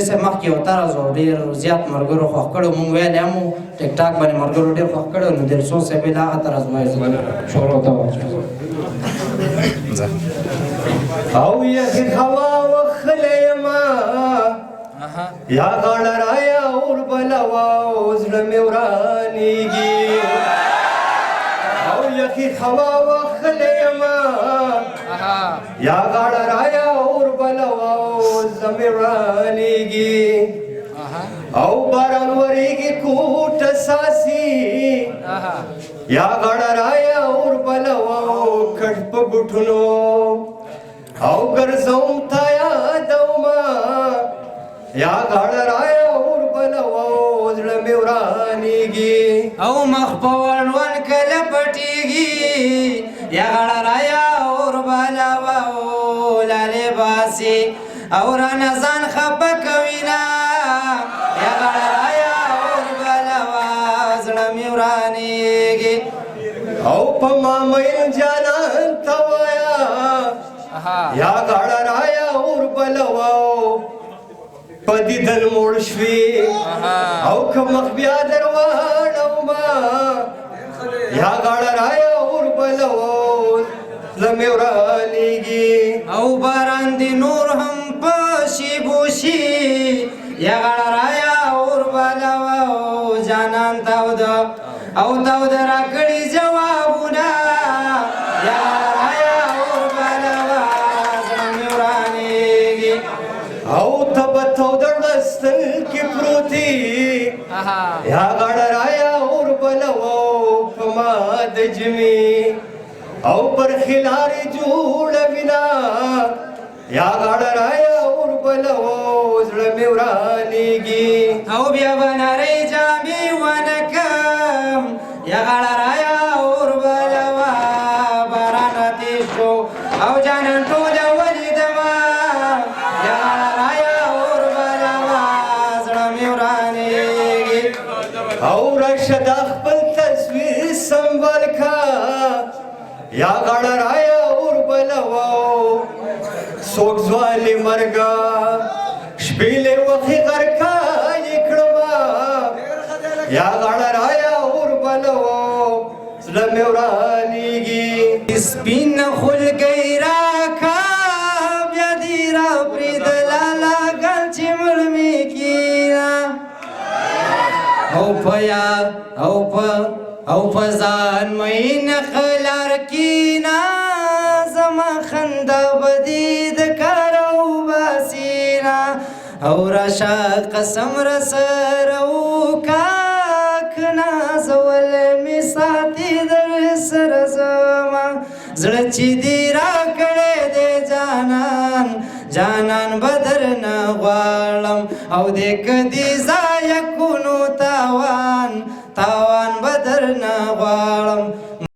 صاحب مخکې یو طرز و ډېر زیات ملګرو خوښ کړی مونږ ویلی هم وو ټیک ټاک باندې ملګرو ډېر خوښ کړی نو دلسوز صاحب یې هغه طرز وایي شروع ته واچوم او یخې هوا وښلی یمه یا غاړه رایا اور بلوه او زړه مې ورانېږي او یخې هوا وښلی یمه یا غاړه رایا اور بلوه او زړه مې ورانېږي او باران ورېږي کوټه ساسي یا غاړه رایا اور بلوه او کټ په ګوټونو او ګرځوم تا یادومه یا غاړه رایا اور بلوه او زړه مې ورانېږي او مخ په ولول کله پټېږي یا غاړه رایا اور بلوه او لالې باسي او رانه ځان خفه کوي نه یا غاړه رایا اور بلوه زړه مې ورانېږي او په ما مین جانان ته وایه یا غاړه رایا اور بلوه په دیدن موړ شوې او که مخ بیا در واړومه یا غاړه رایا اور بلوه زړه مې ورانېږي او باران دې نور هم په شیبو شي یا غاړه رایا اور بلوه او جانان تاوده او تاوده راکړي جوابونه یا غاړه رایا اور بلوه زړه مې ورانېږي او ته به توده ړستل کې پروتې یا غاړه رایا اور بلوه په ما د جمې او پر خلارې جوړوینه یا غاړه رایا اور بلوه زړه مې ورانېږي او بیا به نرۍ جامې ونه کم یا غاړه رایا اور بلوه باران راتېر شو او جانان ټوله ولیدمه یا غاړه رایا اور بلوه زړه مې ورانېږي او راشه دا خپل تصویر سنبال کا یا غاړه رایا اور بلوه څوک ځوالې مرګه شپېلې وخې غرکایې کړمه یا غاړه رایا اور بلوه زړه مې ورانېږي سپین خلګۍ راکا بیا دې راپرېږدله لاګل چې مړ مې کېنه او په ځان مې نخلار کېنه زما خندا به دې د کاره وباسینه او راشه قسم راسره وکړه که نازول مې ساتي در سره زما زړه چې دې راکړی دی جانان به درنه غواړم او دې که دې ضایع کړو نو تاوان به درنه غواړم